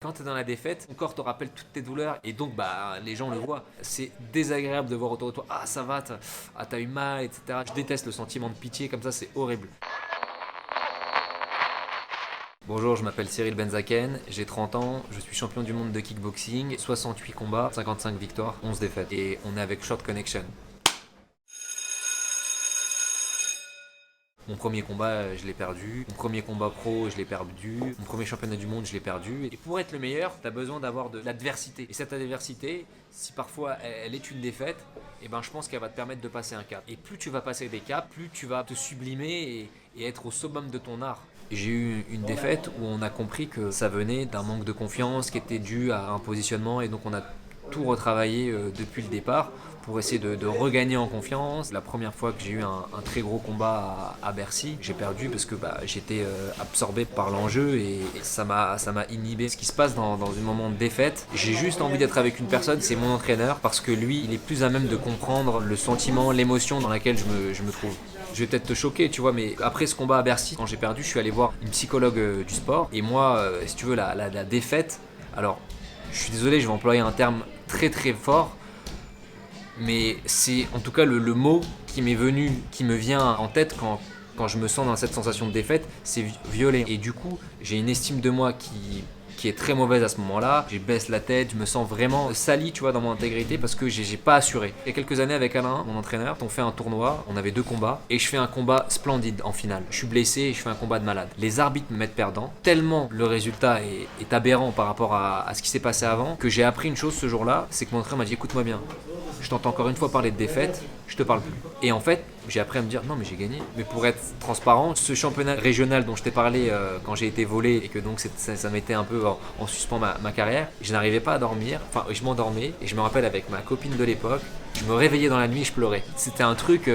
Quand tu es dans la défaite, ton corps te rappelle toutes tes douleurs et donc les gens le voient. C'est désagréable de voir autour de toi, ah ça va, t'as eu mal, etc. Je déteste le sentiment de pitié comme ça, c'est horrible. Bonjour, je m'appelle Cyril Benzaken, j'ai 30 ans, je suis champion du monde de kickboxing, 68 combats, 55 victoires, 11 défaites. Et on est avec Short Connection. Mon premier combat, je l'ai perdu. Mon premier combat pro, je l'ai perdu. Mon premier championnat du monde, je l'ai perdu. Et pour être le meilleur, tu as besoin d'avoir de l'adversité. Et cette adversité, si parfois elle est une défaite, je pense qu'elle va te permettre de passer un cap. Et plus tu vas passer des caps, plus tu vas te sublimer et être au summum de ton art. J'ai eu une défaite où on a compris que ça venait d'un manque de confiance qui était dû à un positionnement et donc on a tout retravaillé depuis le départ pour essayer de regagner en confiance. La première fois que j'ai eu un très gros combat à Bercy, j'ai perdu parce que j'étais absorbé par l'enjeu et ça m'a inhibé. Ce qui se passe dans un moment de défaite, j'ai juste envie d'être avec une personne, c'est mon entraîneur, parce que lui, il est plus à même de comprendre le sentiment, l'émotion dans laquelle je me trouve. Je vais peut-être te choquer, tu vois, mais après ce combat à Bercy, quand j'ai perdu, je suis allé voir une psychologue du sport. Et moi, si tu veux, la défaite, alors je suis désolé, je vais employer un terme très très fort, mais c'est en tout cas le mot qui me vient en tête quand je me sens dans cette sensation de défaite, c'est violer. Et du coup, j'ai une estime de moi qui est très mauvaise à ce moment-là. Je baisse la tête, je me sens vraiment sali, tu vois, dans mon intégrité parce que j'ai pas assuré. Il y a quelques années avec Alain, mon entraîneur, on fait un tournoi, on avait 2 combats et je fais un combat splendide en finale. Je suis blessé et je fais un combat de malade. Les arbitres me mettent perdant, tellement le résultat est aberrant par rapport à ce qui s'est passé avant que j'ai appris une chose ce jour-là, c'est que mon entraîneur m'a dit écoute-moi bien. Je t'entends encore une fois parler de défaite, je te parle plus. Et en fait, j'ai appris à me dire non mais j'ai gagné. Mais pour être transparent, ce championnat régional dont je t'ai parlé quand j'ai été volé et que donc ça mettait un peu en suspens ma carrière, je n'arrivais pas à dormir, enfin je m'endormais et je me rappelle avec ma copine de l'époque, je me réveillais dans la nuit et je pleurais. C'était un truc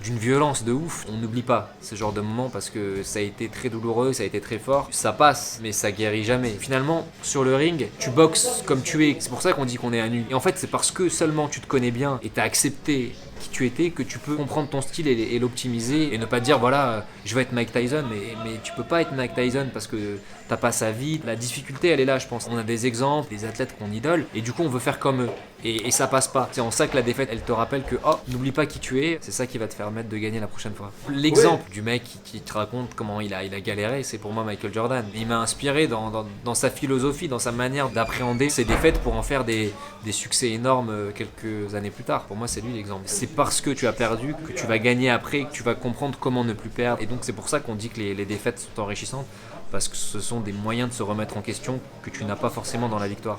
d'une violence de ouf. On n'oublie pas ce genre de moment parce que ça a été très douloureux, ça a été très fort. Ça passe, mais ça guérit jamais. Finalement, sur le ring, tu boxes comme tu es. C'est pour ça qu'on dit qu'on est à nu. Et en fait, c'est parce que seulement tu te connais bien et t'as accepté qui tu étais que tu peux comprendre ton style et l'optimiser et ne pas dire voilà, je vais être Mike Tyson, mais tu peux pas être Mike Tyson parce que t'as pas sa vie. La difficulté, elle est là, je pense. On a des exemples, des athlètes qu'on idole et du coup, on veut faire comme eux. Et ça passe pas. C'est en ça que la défaite, elle te rappelle que n'oublie pas qui tu es. C'est ça qui va te permettre de gagner la prochaine fois. L'exemple du mec qui te raconte comment il a galéré, c'est pour moi Michael Jordan. Il m'a inspiré dans sa philosophie, dans sa manière d'appréhender ses défaites pour en faire des succès énormes quelques années plus tard. Pour moi, c'est lui l'exemple. C'est parce que tu as perdu que tu vas gagner après, que tu vas comprendre comment ne plus perdre. Et donc c'est pour ça qu'on dit que les défaites sont enrichissantes, parce que ce sont des moyens de se remettre en question que tu n'as pas forcément dans la victoire.